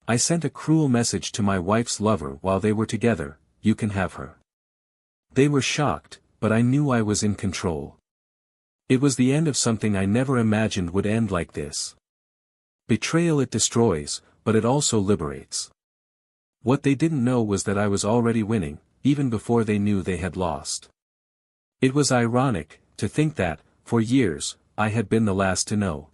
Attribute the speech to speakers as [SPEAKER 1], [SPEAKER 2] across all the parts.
[SPEAKER 1] I sent a cruel message to my wife's lover while they were together, "You can have her." They were shocked, but I knew I was in control. It was the end of something I never imagined would end like this. Betrayal, it destroys, but it also liberates. What they didn't know was that I was already winning, even before they knew they had lost. It was ironic, to think that, for years, I had been the last to know.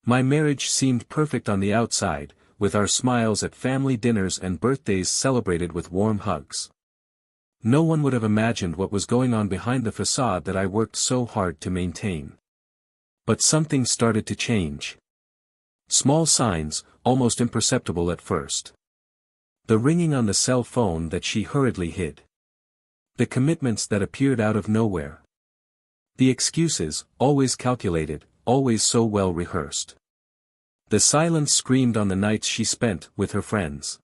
[SPEAKER 1] My marriage seemed perfect on the outside, with our smiles at family dinners and birthdays celebrated with warm hugs. No one would have imagined what was going on behind the facade that I worked so hard to maintain. But something started to change. Small signs, almost imperceptible at first. The ringing on the cell phone that she hurriedly hid. The commitments that appeared out of nowhere. The excuses, always calculated, always so well rehearsed. The silence screamed on the nights she spent with her friends.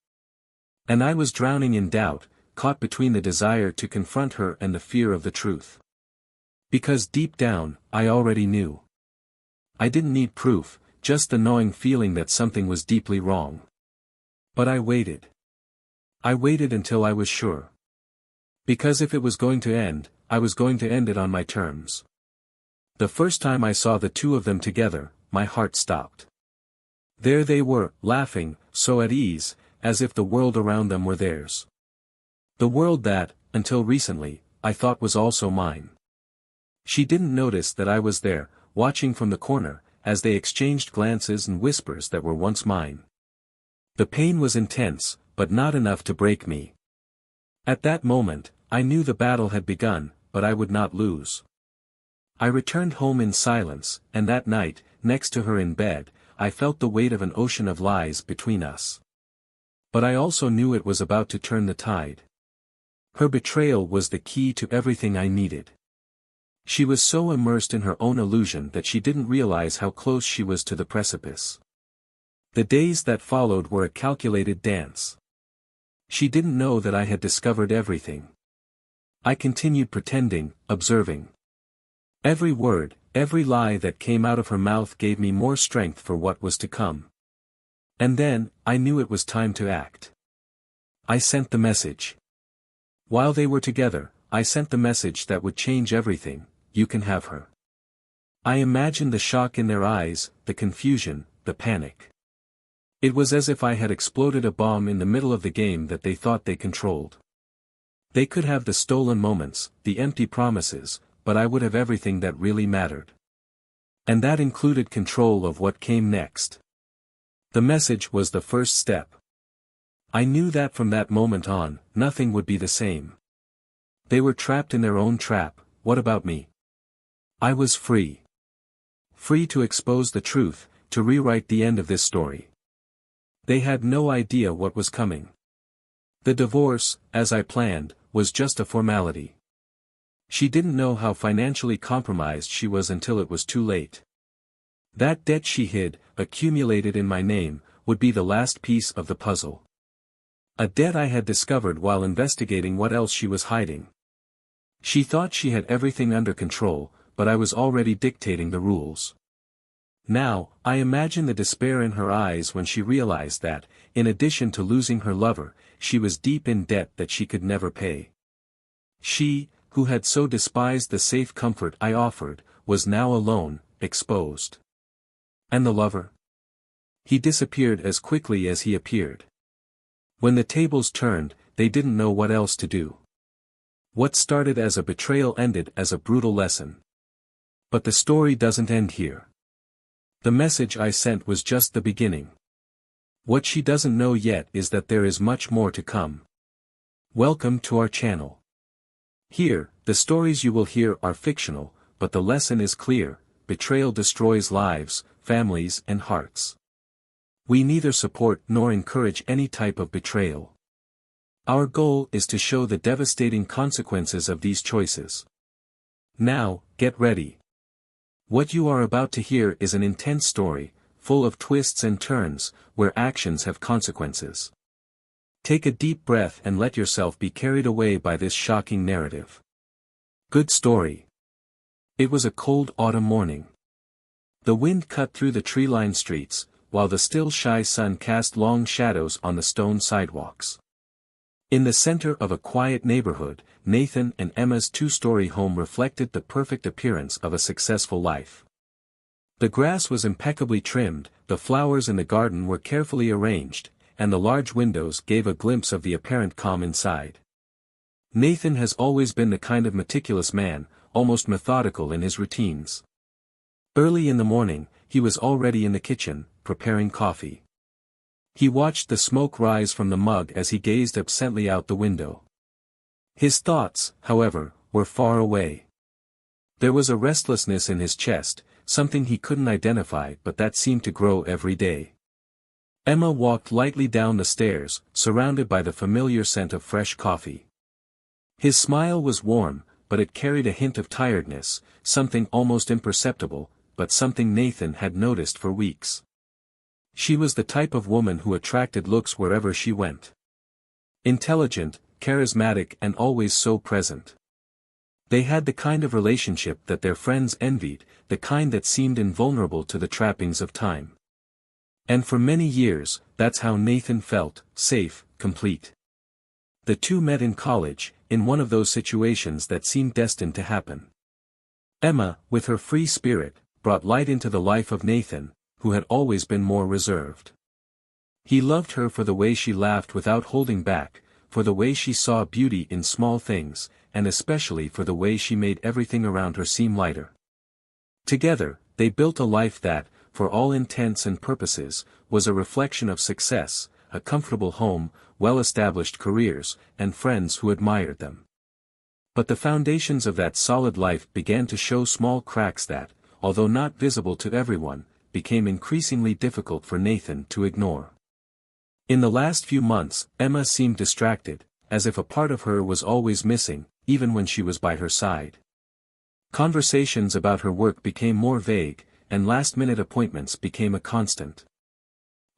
[SPEAKER 1] And I was drowning in doubt, caught between the desire to confront her and the fear of the truth. Because deep down, I already knew. I didn't need proof, just the gnawing feeling that something was deeply wrong. But I waited. I waited until I was sure. Because if it was going to end, I was going to end it on my terms. The first time I saw the two of them together, my heart stopped. There they were, laughing, so at ease, as if the world around them were theirs. The world that, until recently, I thought was also mine. She didn't notice that I was there, watching from the corner, as they exchanged glances and whispers that were once mine. The pain was intense, but not enough to break me. At that moment, I knew the battle had begun, but I would not lose. I returned home in silence, and that night, next to her in bed, I felt the weight of an ocean of lies between us. But I also knew it was about to turn the tide. Her betrayal was the key to everything I needed. She was so immersed in her own illusion that she didn't realize how close she was to the precipice. The days that followed were a calculated dance. She didn't know that I had discovered everything. I continued pretending, observing. Every word, every lie that came out of her mouth gave me more strength for what was to come. And then, I knew it was time to act. I sent the message. While they were together, I sent the message that would change everything: "You can have her." I imagined the shock in their eyes, the confusion, the panic. It was as if I had exploded a bomb in the middle of the game that they thought they controlled. They could have the stolen moments, the empty promises, but I would have everything that really mattered. And that included control of what came next. The message was the first step. I knew that from that moment on, nothing would be the same. They were trapped in their own trap. What about me? I was free. Free to expose the truth, to rewrite the end of this story. They had no idea what was coming. The divorce, as I planned, was just a formality. She didn't know how financially compromised she was until it was too late. That debt she hid, accumulated in my name, would be the last piece of the puzzle. A debt I had discovered while investigating what else she was hiding. She thought she had everything under control, but I was already dictating the rules. Now, I imagine the despair in her eyes when she realized that, in addition to losing her lover, she was deep in debt that she could never pay. She, who had so despised the safe comfort I offered, was now alone, exposed. And the lover? He disappeared as quickly as he appeared. When the tables turned, they didn't know what else to do. What started as a betrayal ended as a brutal lesson. But the story doesn't end here. The message I sent was just the beginning. What she doesn't know yet is that there is much more to come. Welcome to our channel. Here, the stories you will hear are fictional, but the lesson is clear: betrayal destroys lives, families, and hearts. We neither support nor encourage any type of betrayal. Our goal is to show the devastating consequences of these choices. Now, get ready. What you are about to hear is an intense story, full of twists and turns, where actions have consequences. Take a deep breath and let yourself be carried away by this shocking narrative. Good story. It was a cold autumn morning. The wind cut through the tree-lined streets, while the still shy sun cast long shadows on the stone sidewalks. In the center of a quiet neighborhood, Nathan and Emma's two-story home reflected the perfect appearance of a successful life. The grass was impeccably trimmed, the flowers in the garden were carefully arranged, and the large windows gave a glimpse of the apparent calm inside. Nathan has always been the kind of meticulous man, almost methodical in his routines. Early in the morning, he was already in the kitchen, preparing coffee. He watched the smoke rise from the mug as he gazed absently out the window. His thoughts, however, were far away. There was a restlessness in his chest, something he couldn't identify but that seemed to grow every day. Emma walked lightly down the stairs, surrounded by the familiar scent of fresh coffee. His smile was warm, but it carried a hint of tiredness, something almost imperceptible, but something Nathan had noticed for weeks. She was the type of woman who attracted looks wherever she went. Intelligent, charismatic and always so present. They had the kind of relationship that their friends envied, the kind that seemed invulnerable to the trappings of time. And for many years, that's how Nathan felt, safe, complete. The two met in college, in one of those situations that seemed destined to happen. Emma, with her free spirit, brought light into the life of Nathan, who had always been more reserved. He loved her for the way she laughed without holding back, for the way she saw beauty in small things, and especially for the way she made everything around her seem lighter. Together, they built a life that, for all intents and purposes, was a reflection of success, a comfortable home, well-established careers, and friends who admired them. But the foundations of that solid life began to show small cracks that, although not visible to everyone, became increasingly difficult for Nathan to ignore. In the last few months, Emma seemed distracted, as if a part of her was always missing, even when she was by her side. Conversations about her work became more vague, and last-minute appointments became a constant.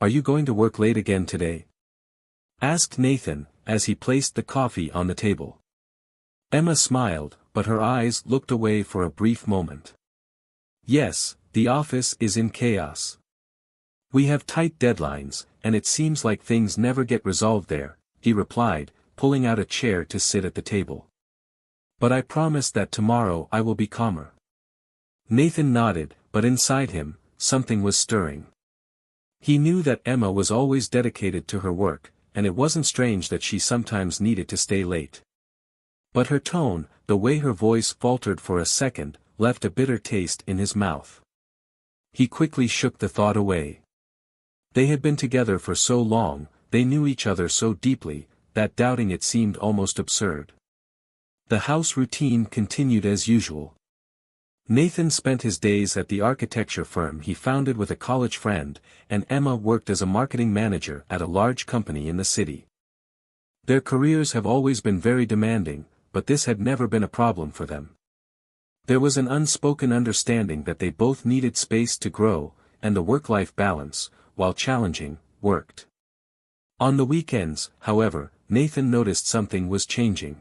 [SPEAKER 1] "Are you going to work late again today?" asked Nathan, as he placed the coffee on the table. Emma smiled, but her eyes looked away for a brief moment. "Yes, the office is in chaos. We have tight deadlines, and it seems like things never get resolved there," he replied, pulling out a chair to sit at the table. "But I promise that tomorrow I will be calmer." Nathan nodded, but inside him, something was stirring. He knew that Emma was always dedicated to her work, and it wasn't strange that she sometimes needed to stay late. But her tone, the way her voice faltered for a second, left a bitter taste in his mouth. He quickly shook the thought away. They had been together for so long, they knew each other so deeply, that doubting it seemed almost absurd. The house routine continued as usual. Nathan spent his days at the architecture firm he founded with a college friend, and Emma worked as a marketing manager at a large company in the city. Their careers have always been very demanding, but this had never been a problem for them. There was an unspoken understanding that they both needed space to grow, and the work-life balance, while challenging, worked. On the weekends, however, Nathan noticed something was changing.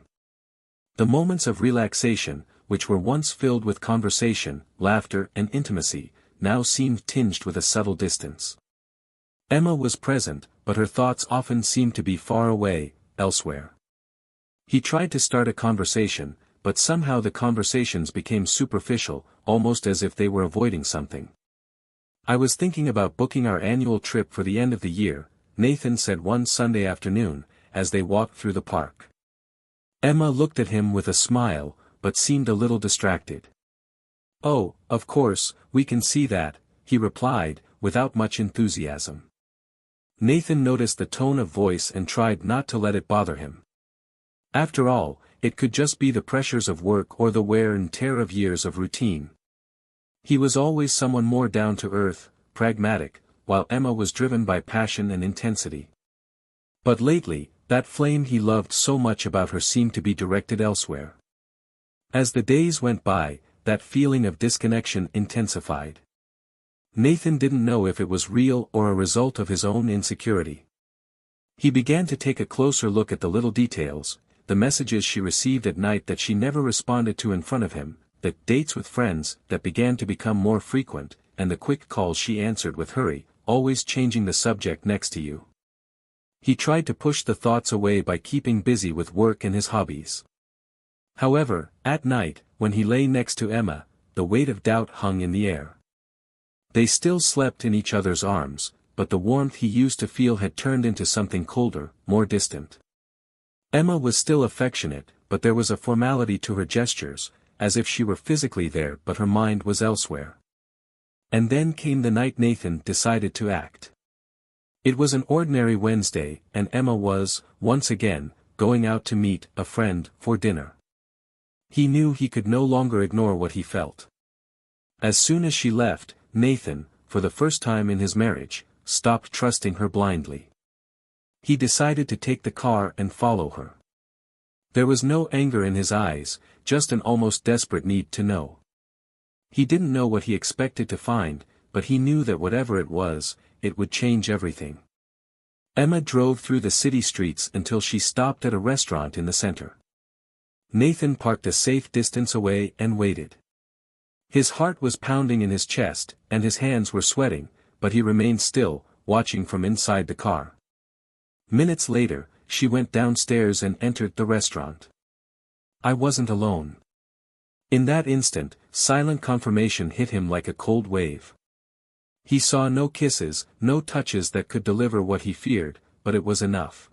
[SPEAKER 1] The moments of relaxation, which were once filled with conversation, laughter and intimacy, now seemed tinged with a subtle distance. Emma was present, but her thoughts often seemed to be far away, elsewhere. He tried to start a conversation, but somehow the conversations became superficial, almost as if they were avoiding something. "I was thinking about booking our annual trip for the end of the year," Nathan said one Sunday afternoon, as they walked through the park. Emma looked at him with a smile, but seemed a little distracted. "Oh, of course, we can see that," he replied, without much enthusiasm. Nathan noticed the tone of voice and tried not to let it bother him. After all, it could just be the pressures of work or the wear and tear of years of routine. He was always someone more down-to-earth, pragmatic, while Emma was driven by passion and intensity. But lately, that flame he loved so much about her seemed to be directed elsewhere. As the days went by, that feeling of disconnection intensified. Nathan didn't know if it was real or a result of his own insecurity. He began to take a closer look at the little details, the messages she received at night that she never responded to in front of him, the dates with friends that began to become more frequent, and the quick calls she answered with hurry, always changing the subject next to you. He tried to push the thoughts away by keeping busy with work and his hobbies. However, at night, when he lay next to Emma, the weight of doubt hung in the air. They still slept in each other's arms, but the warmth he used to feel had turned into something colder, more distant. Emma was still affectionate, but there was a formality to her gestures, as if she were physically there but her mind was elsewhere. And then came the night Nathan decided to act. It was an ordinary Wednesday, and Emma was, once again, going out to meet a friend for dinner. He knew he could no longer ignore what he felt. As soon as she left, Nathan, for the first time in his marriage, stopped trusting her blindly. He decided to take the car and follow her. There was no anger in his eyes, just an almost desperate need to know. He didn't know what he expected to find, but he knew that whatever it was, it would change everything. Emma drove through the city streets until she stopped at a restaurant in the center. Nathan parked a safe distance away and waited. His heart was pounding in his chest, and his hands were sweating, but he remained still, watching from inside the car. Minutes later, she went downstairs and entered the restaurant. I wasn't alone. In that instant, silent confirmation hit him like a cold wave. He saw no kisses, no touches that could deliver what he feared, but it was enough.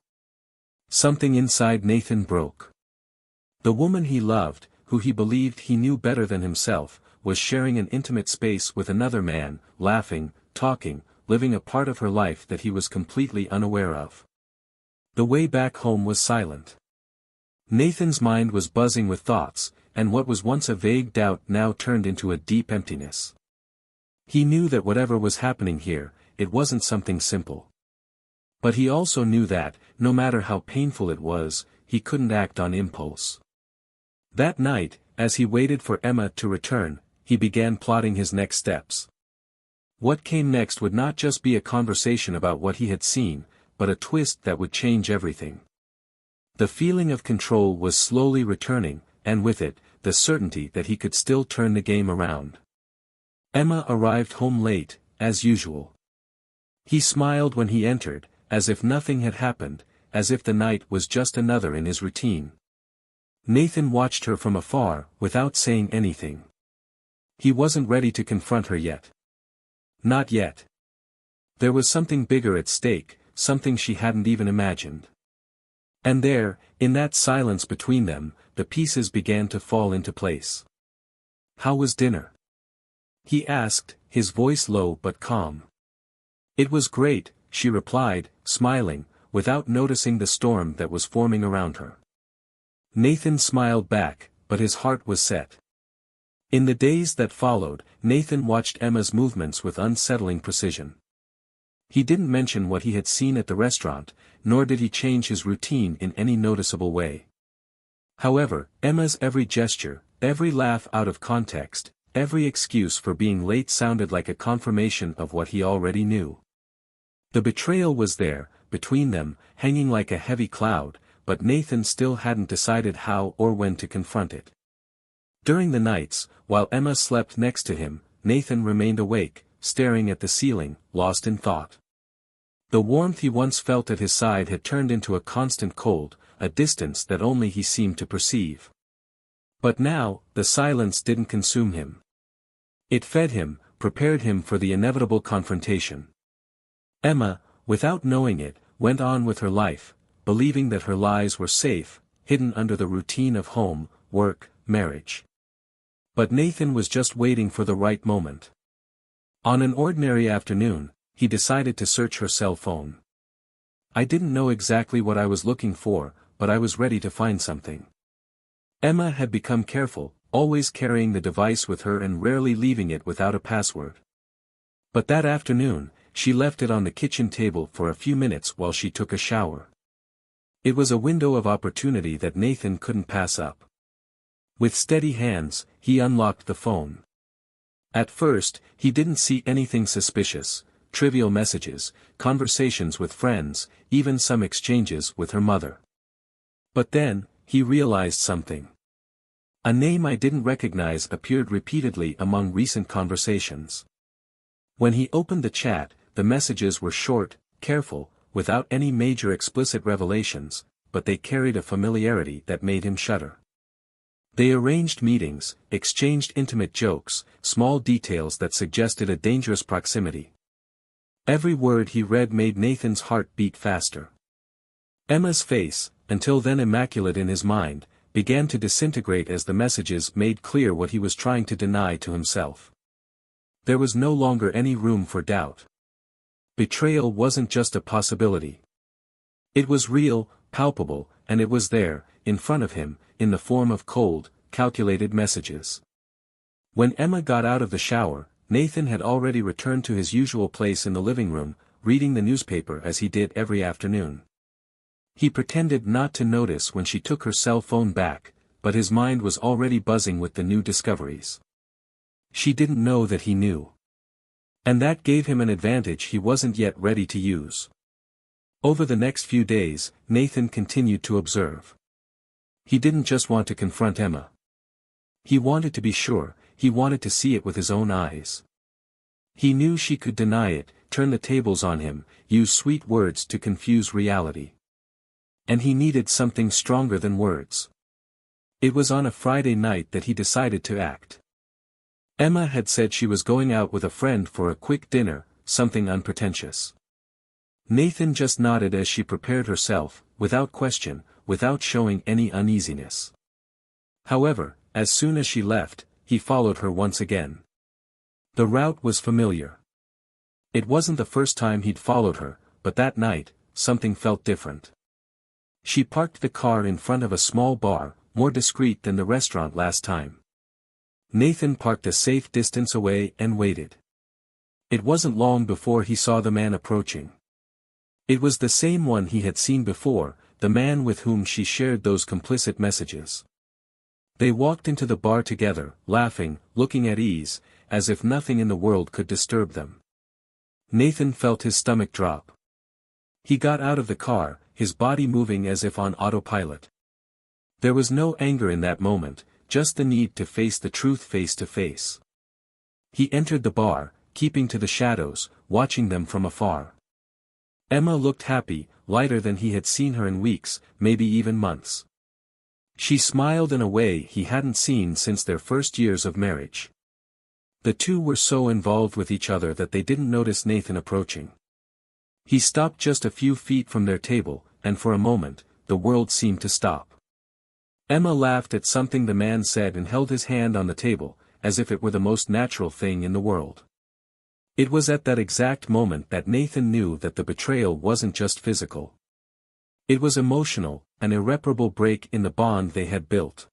[SPEAKER 1] Something inside Nathan broke. The woman he loved, who he believed he knew better than himself, was sharing an intimate space with another man, laughing, talking, living a part of her life that he was completely unaware of. The way back home was silent. Nathan's mind was buzzing with thoughts, and what was once a vague doubt now turned into a deep emptiness. He knew that whatever was happening here, it wasn't something simple. But he also knew that, no matter how painful it was, he couldn't act on impulse. That night, as he waited for Emma to return, he began plotting his next steps. What came next would not just be a conversation about what he had seen, but a twist that would change everything. The feeling of control was slowly returning, and with it, the certainty that he could still turn the game around. Emma arrived home late, as usual. He smiled when he entered, as if nothing had happened, as if the night was just another in his routine. Nathan watched her from afar, without saying anything. He wasn't ready to confront her yet. Not yet. There was something bigger at stake, something she hadn't even imagined. And there, in that silence between them, the pieces began to fall into place. How was dinner? He asked, his voice low but calm. It was great, she replied, smiling, without noticing the storm that was forming around her. Nathan smiled back, but his heart was set. In the days that followed, Nathan watched Emma's movements with unsettling precision. He didn't mention what he had seen at the restaurant, nor did he change his routine in any noticeable way. However, Emma's every gesture, every laugh out of context, every excuse for being late sounded like a confirmation of what he already knew. The betrayal was there, between them, hanging like a heavy cloud, but Nathan still hadn't decided how or when to confront it. During the nights, while Emma slept next to him, Nathan remained awake, staring at the ceiling, lost in thought. The warmth he once felt at his side had turned into a constant cold, a distance that only he seemed to perceive. But now, the silence didn't consume him. It fed him, prepared him for the inevitable confrontation. Emma, without knowing it, went on with her life, believing that her lies were safe, hidden under the routine of home, work, marriage. But Nathan was just waiting for the right moment. On an ordinary afternoon, he decided to search her cell phone. I didn't know exactly what I was looking for, but I was ready to find something. Emma had become careful, always carrying the device with her and rarely leaving it without a password. But that afternoon, she left it on the kitchen table for a few minutes while she took a shower. It was a window of opportunity that Nathan couldn't pass up. With steady hands, he unlocked the phone. At first, he didn't see anything suspicious, trivial messages, conversations with friends, even some exchanges with her mother. But then, he realized something. A name I didn't recognize appeared repeatedly among recent conversations. When he opened the chat, the messages were short, careful, without any major explicit revelations, but they carried a familiarity that made him shudder. They arranged meetings, exchanged intimate jokes, small details that suggested a dangerous proximity. Every word he read made Nathan's heart beat faster. Emma's face, until then immaculate in his mind, began to disintegrate as the messages made clear what he was trying to deny to himself. There was no longer any room for doubt. Betrayal wasn't just a possibility. It was real, palpable, and it was there, in front of him, in the form of cold, calculated messages. When Emma got out of the shower, Nathan had already returned to his usual place in the living room, reading the newspaper as he did every afternoon. He pretended not to notice when she took her cell phone back, but his mind was already buzzing with the new discoveries. She didn't know that he knew. And that gave him an advantage he wasn't yet ready to use. Over the next few days, Nathan continued to observe. He didn't just want to confront Emma. He wanted to be sure, he wanted to see it with his own eyes. He knew she could deny it, turn the tables on him, use sweet words to confuse reality. And he needed something stronger than words. It was on a Friday night that he decided to act. Emma had said she was going out with a friend for a quick dinner, something unpretentious. Nathan just nodded as she prepared herself, without question, without showing any uneasiness. However, as soon as she left, he followed her once again. The route was familiar. It wasn't the first time he'd followed her, but that night, something felt different. She parked the car in front of a small bar, more discreet than the restaurant last time. Nathan parked a safe distance away and waited. It wasn't long before he saw the man approaching. It was the same one he had seen before, the man with whom she shared those complicit messages. They walked into the bar together, laughing, looking at ease, as if nothing in the world could disturb them. Nathan felt his stomach drop. He got out of the car, his body moving as if on autopilot. There was no anger in that moment, just the need to face the truth face to face. He entered the bar, keeping to the shadows, watching them from afar. Emma looked happy, lighter than he had seen her in weeks, maybe even months. She smiled in a way he hadn't seen since their first years of marriage. The two were so involved with each other that they didn't notice Nathan approaching. He stopped just a few feet from their table, and for a moment, the world seemed to stop. Emma laughed at something the man said and held his hand on the table, as if it were the most natural thing in the world. It was at that exact moment that Nathan knew that the betrayal wasn't just physical. It was emotional, an irreparable break in the bond they had built.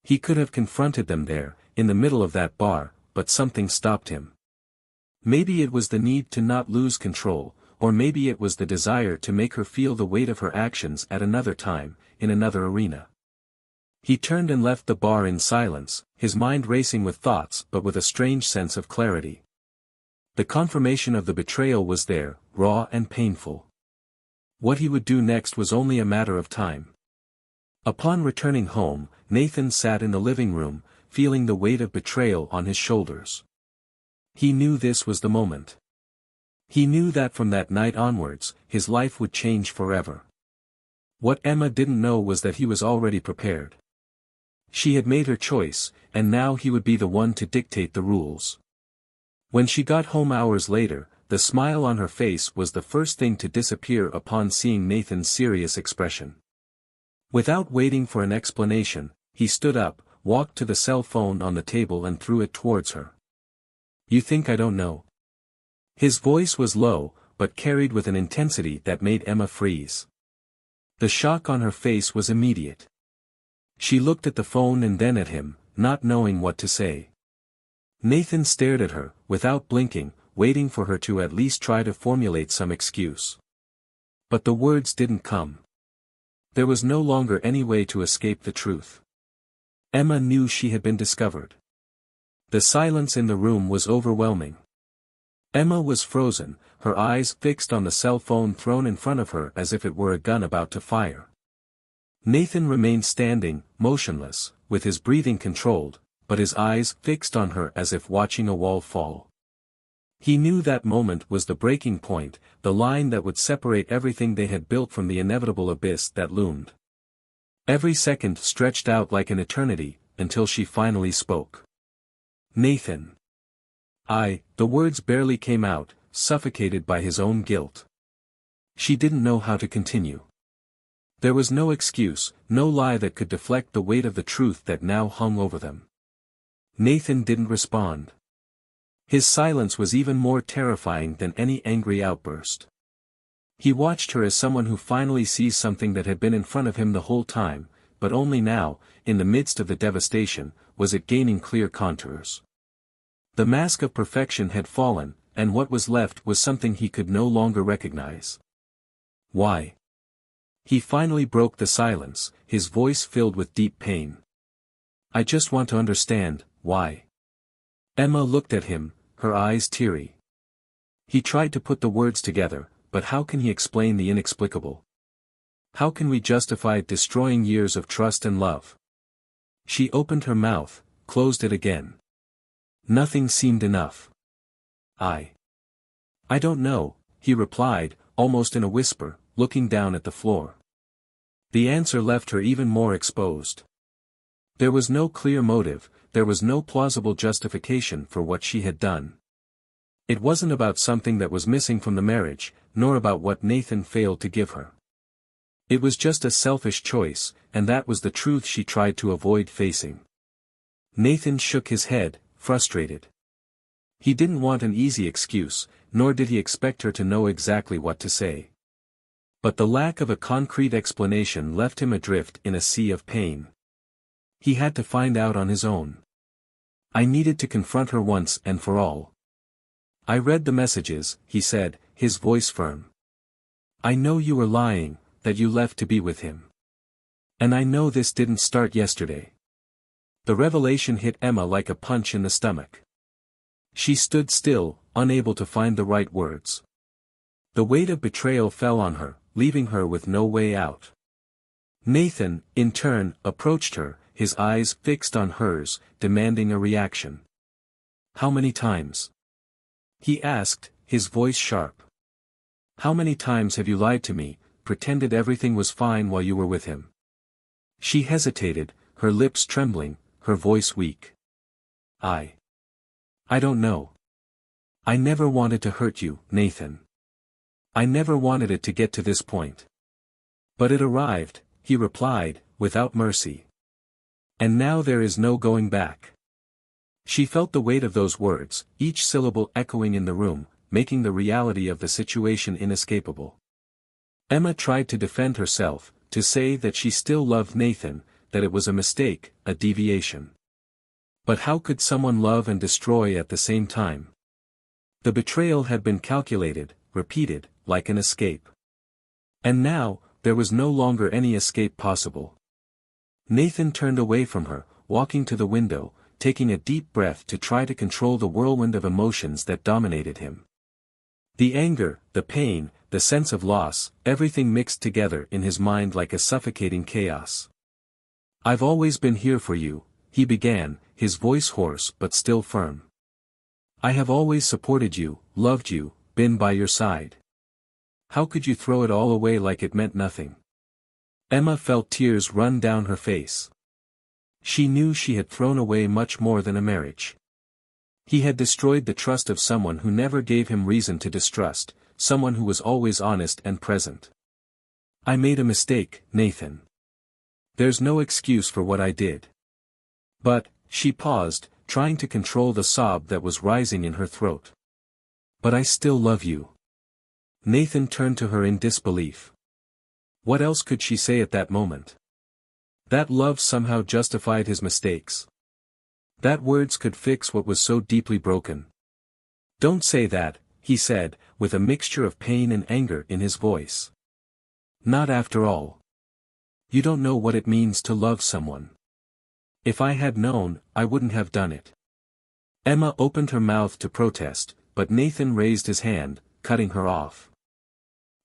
[SPEAKER 1] He could have confronted them there, in the middle of that bar, but something stopped him. Maybe it was the need to not lose control, or maybe it was the desire to make her feel the weight of her actions at another time, in another arena. He turned and left the bar in silence, his mind racing with thoughts but with a strange sense of clarity. The confirmation of the betrayal was there, raw and painful. What he would do next was only a matter of time. Upon returning home, Nathan sat in the living room, feeling the weight of betrayal on his shoulders. He knew this was the moment. He knew that from that night onwards, his life would change forever. What Emma didn't know was that he was already prepared. She had made her choice, and now he would be the one to dictate the rules. When she got home hours later, the smile on her face was the first thing to disappear upon seeing Nathan's serious expression. Without waiting for an explanation, he stood up, walked to the cell phone on the table and threw it towards her. "You think I don't know?" His voice was low, but carried with an intensity that made Emma freeze. The shock on her face was immediate. She looked at the phone and then at him, not knowing what to say. Nathan stared at her, without blinking, waiting for her to at least try to formulate some excuse. But the words didn't come. There was no longer any way to escape the truth. Emma knew she had been discovered. The silence in the room was overwhelming. Emma was frozen, her eyes fixed on the cell phone thrown in front of her as if it were a gun about to fire. Nathan remained standing, motionless, with his breathing controlled, but his eyes fixed on her as if watching a wall fall. He knew that moment was the breaking point, the line that would separate everything they had built from the inevitable abyss that loomed. Every second stretched out like an eternity, until she finally spoke. "Nathan." The words barely came out, suffocated by his own guilt. She didn't know how to continue. There was no excuse, no lie that could deflect the weight of the truth that now hung over them. Nathan didn't respond. His silence was even more terrifying than any angry outburst. He watched her as someone who finally sees something that had been in front of him the whole time, but only now, in the midst of the devastation, was it gaining clear contours. The mask of perfection had fallen, and what was left was something he could no longer recognize. "Why?" He finally broke the silence, his voice filled with deep pain. "I just want to understand, why?" Emma looked at him, her eyes teary. He tried to put the words together, but how can he explain the inexplicable? How can we justify destroying years of trust and love? She opened her mouth, closed it again. Nothing seemed enough. I don't know," he replied, almost in a whisper, looking down at the floor. The answer left her even more exposed. There was no clear motive, there was no plausible justification for what she had done. It wasn't about something that was missing from the marriage, nor about what Nathan failed to give her. It was just a selfish choice, and that was the truth she tried to avoid facing. Nathan shook his head, frustrated. He didn't want an easy excuse, nor did he expect her to know exactly what to say. But the lack of a concrete explanation left him adrift in a sea of pain. He had to find out on his own. "I needed to confront her once and for all." "I read the messages," he said, his voice firm. "I know you were lying, that you left to be with him. And I know this didn't start yesterday." The revelation hit Emma like a punch in the stomach. She stood still, unable to find the right words. The weight of betrayal fell on her, leaving her with no way out. Nathan, in turn, approached her, his eyes fixed on hers, demanding a reaction. "How many times?" he asked, his voice sharp. "How many times have you lied to me, pretended everything was fine while you were with him?" She hesitated, her lips trembling, her voice weak. I don't know. I never wanted to hurt you, Nathan. I never wanted it to get to this point. But it arrived," he replied, without mercy. "And now there is no going back." She felt the weight of those words, each syllable echoing in the room, making the reality of the situation inescapable. Emma tried to defend herself, to say that she still loved Nathan, that it was a mistake, a deviation. But how could someone love and destroy at the same time? The betrayal had been calculated, repeated, like an escape. And now, there was no longer any escape possible. Nathan turned away from her, walking to the window, taking a deep breath to try to control the whirlwind of emotions that dominated him. The anger, the pain, the sense of loss, everything mixed together in his mind like a suffocating chaos. "I've always been here for you," he began, his voice hoarse but still firm. "I have always supported you, loved you, been by your side. How could you throw it all away like it meant nothing?" Emma felt tears run down her face. She knew she had thrown away much more than a marriage. He had destroyed the trust of someone who never gave him reason to distrust, someone who was always honest and present. "I made a mistake, Nathan. There's no excuse for what I did. But," she paused, trying to control the sob that was rising in her throat. "But I still love you." Nathan turned to her in disbelief. What else could she say at that moment? That love somehow justified his mistakes. That words could fix what was so deeply broken. "Don't say that," he said, with a mixture of pain and anger in his voice. "Not after all. You don't know what it means to love someone. If I had known, I wouldn't have done it." Emma opened her mouth to protest, but Nathan raised his hand, cutting her off.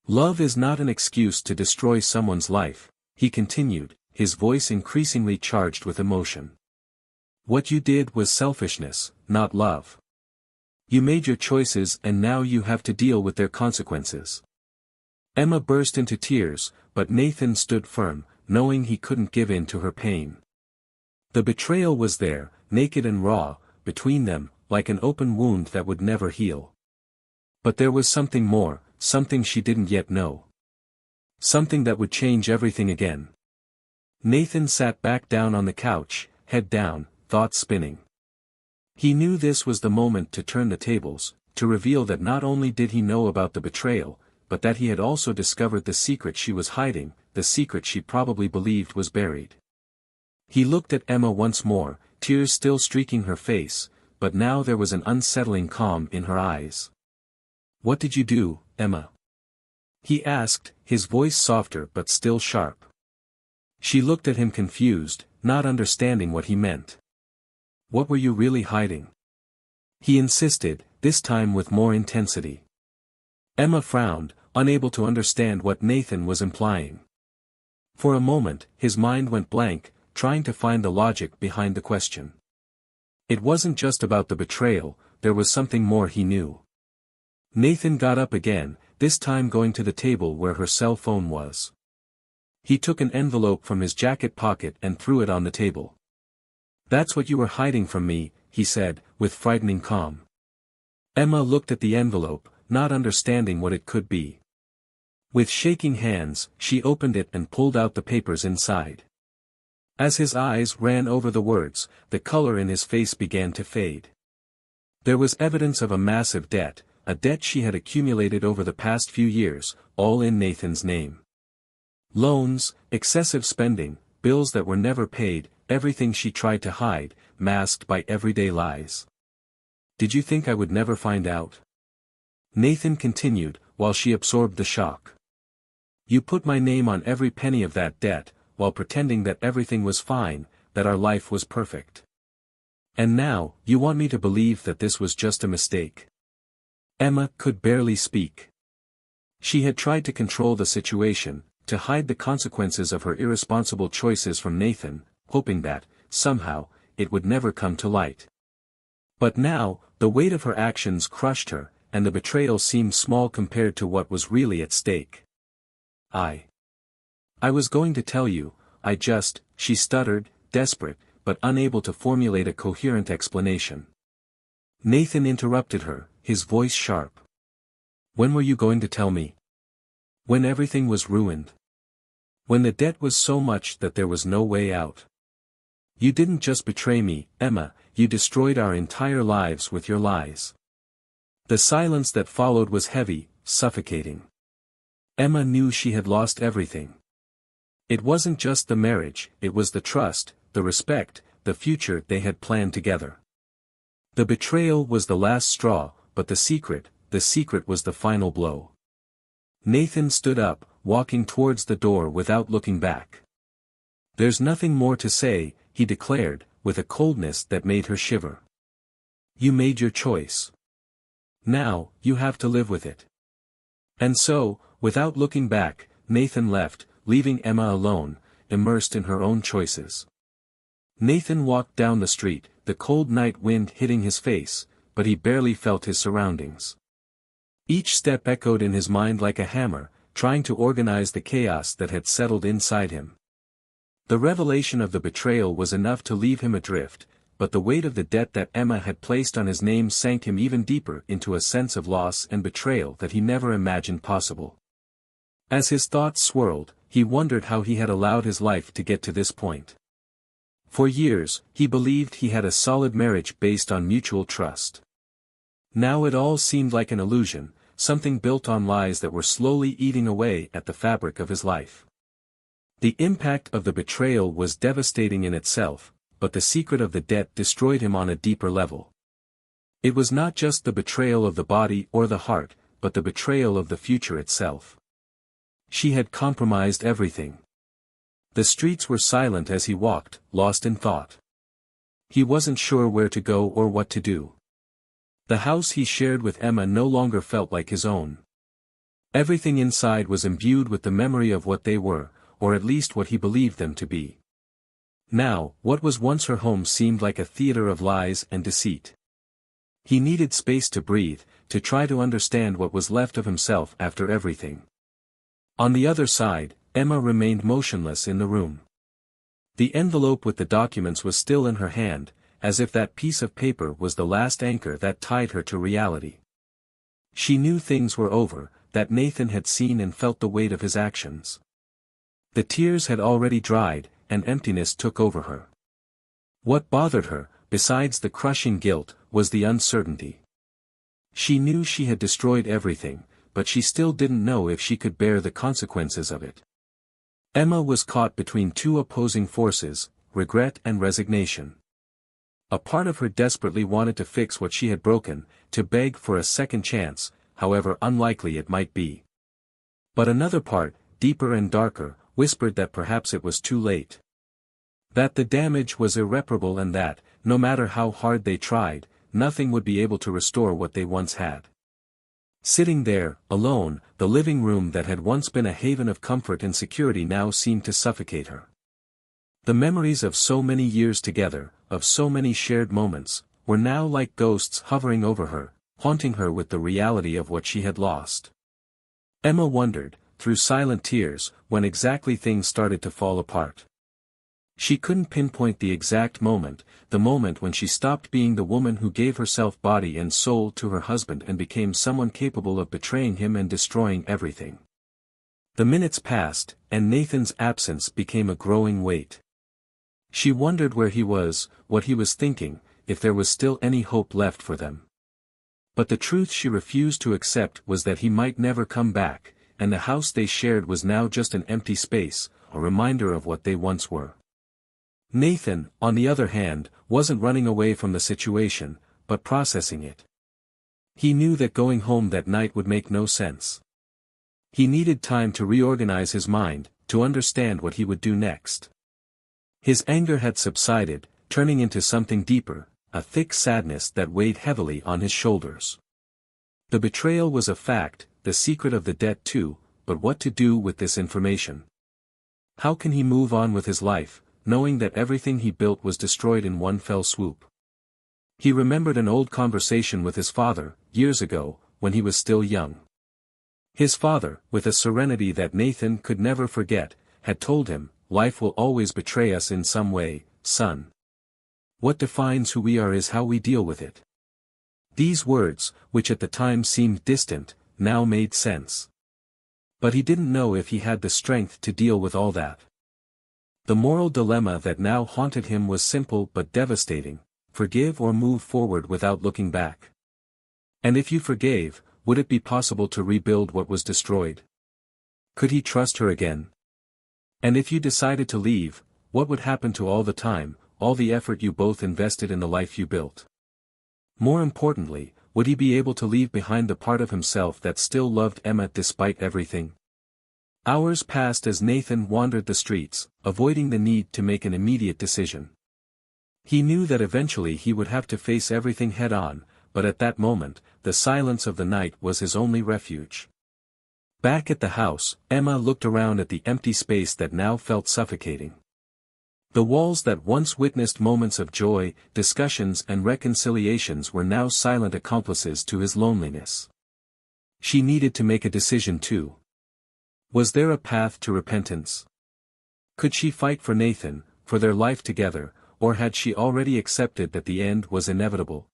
[SPEAKER 1] "Love is not an excuse to destroy someone's life," he continued, his voice increasingly charged with emotion. "What you did was selfishness, not love. You made your choices and now you have to deal with their consequences. Emma burst into tears, but Nathan stood firm, knowing he couldn't give in to her pain. The betrayal was there, naked and raw, between them, like an open wound that would never heal. But there was something more, something she didn't yet know. Something that would change everything again. Nathan sat back down on the couch, head down, thoughts spinning. He knew this was the moment to turn the tables, to reveal that not only did he know about the betrayal, but that he had also discovered the secret she was hiding, the secret she probably believed was buried. He looked at Emma once more, tears still streaking her face, but now there was an unsettling calm in her eyes. "What did you do, Emma?" he asked, his voice softer but still sharp. She looked at him confused, not understanding what he meant. "What were you really hiding?" he insisted, this time with more intensity. Emma frowned, unable to understand what Nathan was implying. For a moment, his mind went blank, trying to find the logic behind the question. It wasn't just about the betrayal, there was something more he knew. Nathan got up again, this time going to the table where her cell phone was. He took an envelope from his jacket pocket and threw it on the table. "That's what you were hiding from me," he said, with frightening calm. Emma looked at the envelope, not understanding what it could be. With shaking hands, she opened it and pulled out the papers inside. As his eyes ran over the words, the color in his face began to fade. There was evidence of a massive debt, a debt she had accumulated over the past few years, all in Nathan's name. Loans, excessive spending, bills that were never paid, everything she tried to hide, masked by everyday lies. "Did you think I would never find out?" Nathan continued, while she absorbed the shock. "You put my name on every penny of that debt, while pretending that everything was fine, that our life was perfect. And now, you want me to believe that this was just a mistake." Emma could barely speak. She had tried to control the situation, to hide the consequences of her irresponsible choices from Nathan, hoping that, somehow, it would never come to light. But now, the weight of her actions crushed her, and the betrayal seemed small compared to what was really at stake. I was going to tell you, she stuttered, desperate, but unable to formulate a coherent explanation. Nathan interrupted her, his voice sharp. "When were you going to tell me?" "When everything was ruined. When the debt was so much that there was no way out. You didn't just betray me, Emma, you destroyed our entire lives with your lies." The silence that followed was heavy, suffocating. Emma knew she had lost everything. It wasn't just the marriage, it was the trust, the respect, the future they had planned together. The betrayal was the last straw, but the secret was the final blow. Nathan stood up, walking towards the door without looking back. "There's nothing more to say," he declared, with a coldness that made her shiver. "You made your choice. Now, you have to live with it." And so, without looking back, Nathan left, leaving Emma alone, immersed in her own choices. Nathan walked down the street, the cold night wind hitting his face, but he barely felt his surroundings. Each step echoed in his mind like a hammer, trying to organize the chaos that had settled inside him. The revelation of the betrayal was enough to leave him adrift, but the weight of the debt that Emma had placed on his name sank him even deeper into a sense of loss and betrayal that he never imagined possible. As his thoughts swirled, he wondered how he had allowed his life to get to this point. For years, he believed he had a solid marriage based on mutual trust. Now it all seemed like an illusion, something built on lies that were slowly eating away at the fabric of his life. The impact of the betrayal was devastating in itself, but the secret of the debt destroyed him on a deeper level. It was not just the betrayal of the body or the heart, but the betrayal of the future itself. She had compromised everything. The streets were silent as he walked, lost in thought. He wasn't sure where to go or what to do. The house he shared with Emma no longer felt like his own. Everything inside was imbued with the memory of what they were, or at least what he believed them to be. Now, what was once her home seemed like a theater of lies and deceit. He needed space to breathe, to try to understand what was left of himself after everything. On the other side, Emma remained motionless in the room. The envelope with the documents was still in her hand, as if that piece of paper was the last anchor that tied her to reality. She knew things were over, that Nathan had seen and felt the weight of his actions. The tears had already dried, and emptiness took over her. What bothered her, besides the crushing guilt, was the uncertainty. She knew she had destroyed everything, but she still didn't know if she could bear the consequences of it. Emma was caught between two opposing forces, regret and resignation. A part of her desperately wanted to fix what she had broken, to beg for a second chance, however unlikely it might be. But another part, deeper and darker, whispered that perhaps it was too late. That the damage was irreparable and that, no matter how hard they tried, nothing would be able to restore what they once had. Sitting there, alone, the living room that had once been a haven of comfort and security now seemed to suffocate her. The memories of so many years together, of so many shared moments, were now like ghosts hovering over her, haunting her with the reality of what she had lost. Emma wondered, through silent tears, when exactly things started to fall apart. She couldn't pinpoint the exact moment, the moment when she stopped being the woman who gave herself body and soul to her husband and became someone capable of betraying him and destroying everything. The minutes passed, and Nathan's absence became a growing weight. She wondered where he was, what he was thinking, if there was still any hope left for them. But the truth she refused to accept was that he might never come back, and the house they shared was now just an empty space, a reminder of what they once were. Nathan, on the other hand, wasn't running away from the situation, but processing it. He knew that going home that night would make no sense. He needed time to reorganize his mind, to understand what he would do next. His anger had subsided, turning into something deeper, a thick sadness that weighed heavily on his shoulders. The betrayal was a fact, the secret of the debt too, but what to do with this information? How can he move on with his life, knowing that everything he built was destroyed in one fell swoop? He remembered an old conversation with his father, years ago, when he was still young. His father, with a serenity that Nathan could never forget, had told him, "Life will always betray us in some way, son. What defines who we are is how we deal with it." These words, which at the time seemed distant, now made sense. But he didn't know if he had the strength to deal with all that. The moral dilemma that now haunted him was simple but devastating: forgive or move forward without looking back. And if you forgave, would it be possible to rebuild what was destroyed? Could he trust her again? And if you decided to leave, what would happen to all the time, all the effort you both invested in the life you built? More importantly, would he be able to leave behind the part of himself that still loved Emma despite everything? Hours passed as Nathan wandered the streets, avoiding the need to make an immediate decision. He knew that eventually he would have to face everything head-on, but at that moment, the silence of the night was his only refuge. Back at the house, Emma looked around at the empty space that now felt suffocating. The walls that once witnessed moments of joy, discussions and reconciliations were now silent accomplices to his loneliness. She needed to make a decision too. Was there a path to repentance? Could she fight for Nathan, for their life together, or had she already accepted that the end was inevitable?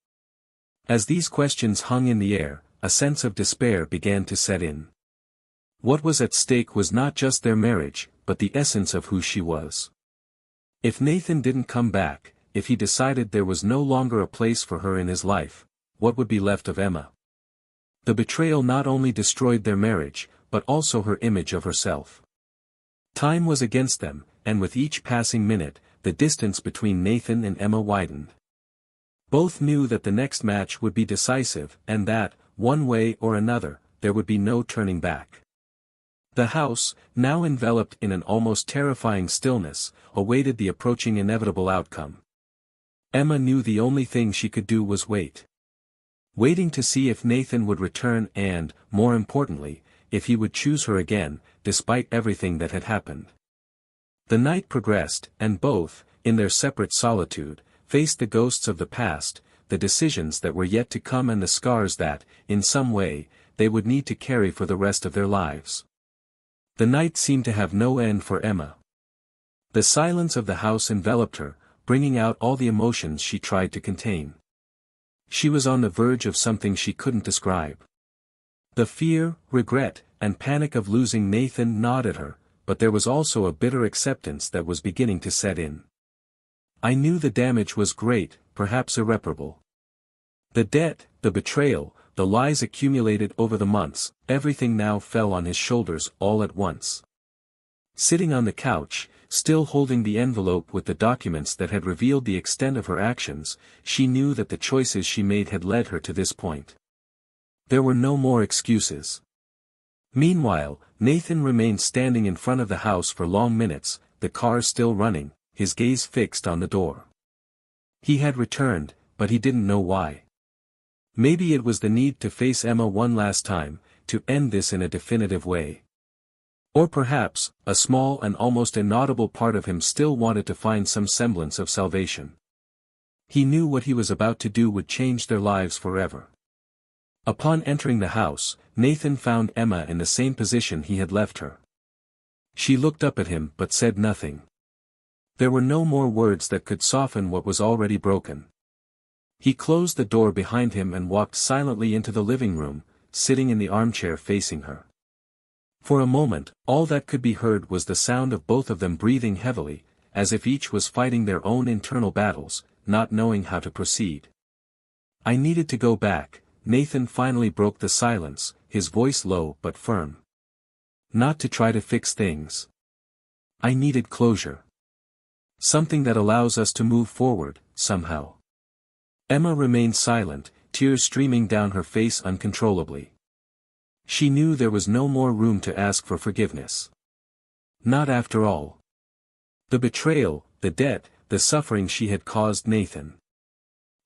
[SPEAKER 1] As these questions hung in the air, a sense of despair began to set in. What was at stake was not just their marriage, but the essence of who she was. If Nathan didn't come back, if he decided there was no longer a place for her in his life, what would be left of Emma? The betrayal not only destroyed their marriage, but also her image of herself. Time was against them, and with each passing minute, the distance between Nathan and Emma widened. Both knew that the next match would be decisive, and that, one way or another, there would be no turning back. The house, now enveloped in an almost terrifying stillness, awaited the approaching inevitable outcome. Emma knew the only thing she could do was wait. Waiting to see if Nathan would return and, more importantly, if he would choose her again, despite everything that had happened. The night progressed, and both, in their separate solitude, faced the ghosts of the past, the decisions that were yet to come and the scars that, in some way, they would need to carry for the rest of their lives. The night seemed to have no end for Emma. The silence of the house enveloped her, bringing out all the emotions she tried to contain. She was on the verge of something she couldn't describe. The fear, regret, and panic of losing Nathan gnawed at her, but there was also a bitter acceptance that was beginning to set in. I knew the damage was great, perhaps irreparable. The debt, the betrayal, the lies accumulated over the months, everything now fell on his shoulders all at once. Sitting on the couch, still holding the envelope with the documents that had revealed the extent of her actions, she knew that the choices she made had led her to this point. There were no more excuses. Meanwhile, Nathan remained standing in front of the house for long minutes, the car still running, his gaze fixed on the door. He had returned, but he didn't know why. Maybe it was the need to face Emma one last time, to end this in a definitive way. Or perhaps, a small and almost inaudible part of him still wanted to find some semblance of salvation. He knew what he was about to do would change their lives forever. Upon entering the house, Nathan found Emma in the same position he had left her. She looked up at him but said nothing. There were no more words that could soften what was already broken. He closed the door behind him and walked silently into the living room, sitting in the armchair facing her. For a moment, all that could be heard was the sound of both of them breathing heavily, as if each was fighting their own internal battles, not knowing how to proceed. I needed to go back, Nathan finally broke the silence, his voice low but firm. Not to try to fix things. I needed closure. Something that allows us to move forward, somehow. Emma remained silent, tears streaming down her face uncontrollably. She knew there was no more room to ask for forgiveness. Not after all. The betrayal, the debt, the suffering she had caused Nathan.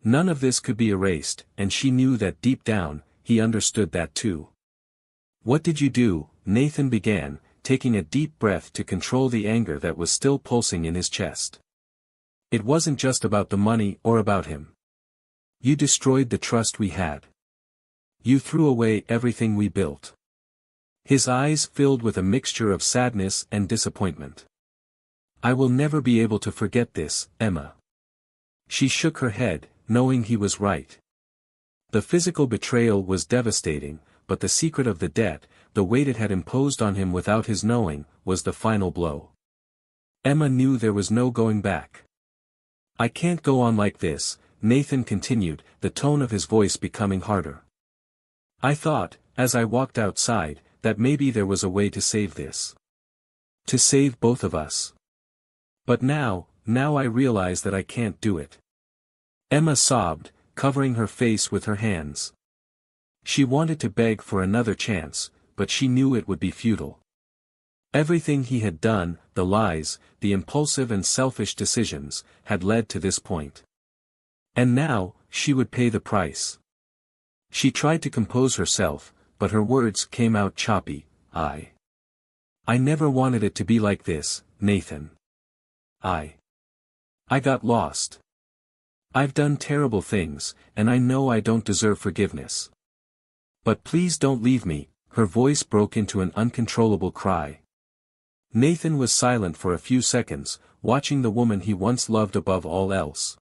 [SPEAKER 1] None of this could be erased, and she knew that deep down, he understood that too. What did you do? Nathan began, taking a deep breath to control the anger that was still pulsing in his chest. It wasn't just about the money or about him. You destroyed the trust we had. You threw away everything we built. His eyes filled with a mixture of sadness and disappointment. I will never be able to forget this, Emma. She shook her head, knowing he was right. The physical betrayal was devastating, but the secret of the debt, the weight it had imposed on him without his knowing, was the final blow. Emma knew there was no going back. I can't go on like this, Nathan continued, the tone of his voice becoming harder. I thought, as I walked outside, that maybe there was a way to save this. To save both of us. But now I realize that I can't do it. Emma sobbed, covering her face with her hands. She wanted to beg for another chance, but she knew it would be futile. Everything he had done, the lies, the impulsive and selfish decisions, had led to this point. And now, she would pay the price. She tried to compose herself, but her words came out choppy. I never wanted it to be like this, Nathan. I got lost. I've done terrible things, and I know I don't deserve forgiveness. But please don't leave me, her voice broke into an uncontrollable cry. Nathan was silent for a few seconds, watching the woman he once loved above all else.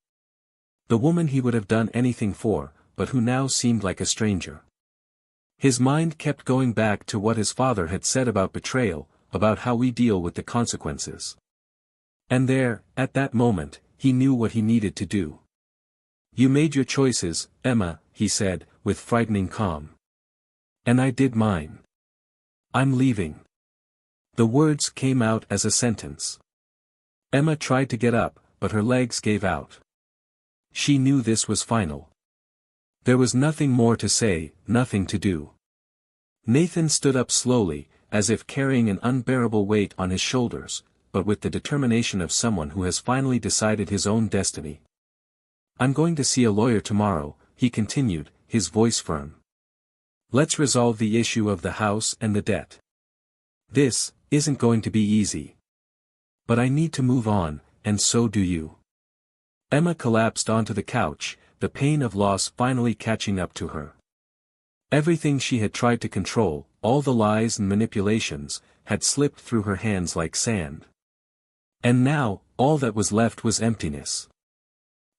[SPEAKER 1] The woman he would have done anything for, but who now seemed like a stranger. His mind kept going back to what his father had said about betrayal, about how we deal with the consequences. And there, at that moment, he knew what he needed to do. You made your choices, Emma, he said, with frightening calm. And I did mine. I'm leaving. The words came out as a sentence. Emma tried to get up, but her legs gave out. She knew this was final. There was nothing more to say, nothing to do. Nathan stood up slowly, as if carrying an unbearable weight on his shoulders, but with the determination of someone who has finally decided his own destiny. I'm going to see a lawyer tomorrow, he continued, his voice firm. Let's resolve the issue of the house and the debt. This isn't going to be easy. But I need to move on, and so do you. Emma collapsed onto the couch, the pain of loss finally catching up to her. Everything she had tried to control, all the lies and manipulations, had slipped through her hands like sand. And now, all that was left was emptiness.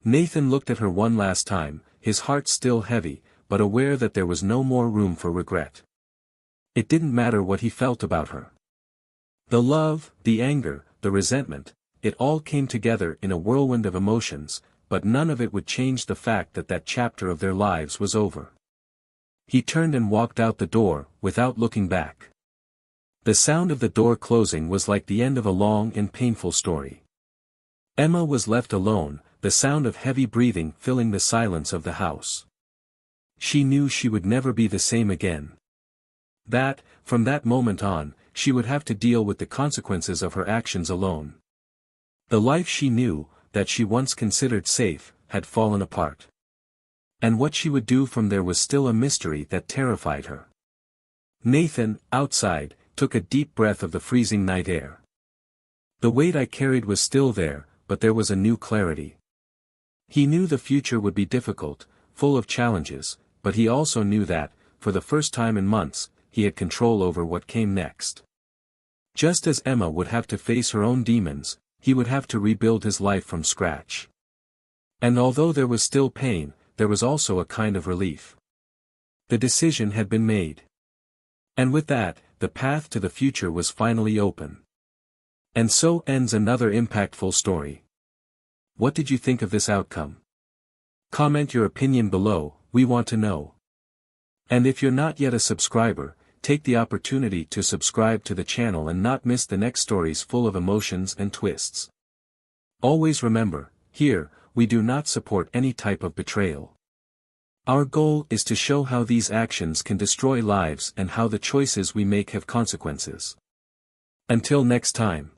[SPEAKER 1] Nathan looked at her one last time, his heart still heavy, but aware that there was no more room for regret. It didn't matter what he felt about her. The love, the anger, the resentment, it all came together in a whirlwind of emotions, but none of it would change the fact that that chapter of their lives was over. He turned and walked out the door, without looking back. The sound of the door closing was like the end of a long and painful story. Emma was left alone, the sound of heavy breathing filling the silence of the house. She knew she would never be the same again. That, from that moment on, she would have to deal with the consequences of her actions alone. The life she knew, that she once considered safe, had fallen apart. And what she would do from there was still a mystery that terrified her. Nathan, outside, took a deep breath of the freezing night air. The weight I carried was still there, but there was a new clarity. He knew the future would be difficult, full of challenges, but he also knew that, for the first time in months, he had control over what came next. Just as Emma would have to face her own demons, he would have to rebuild his life from scratch. And although there was still pain, there was also a kind of relief. The decision had been made. And with that, the path to the future was finally open. And so ends another impactful story. What did you think of this outcome? Comment your opinion below, we want to know. And if you're not yet a subscriber, take the opportunity to subscribe to the channel and not miss the next stories full of emotions and twists. Always remember, here, we do not support any type of betrayal. Our goal is to show how these actions can destroy lives and how the choices we make have consequences. Until next time.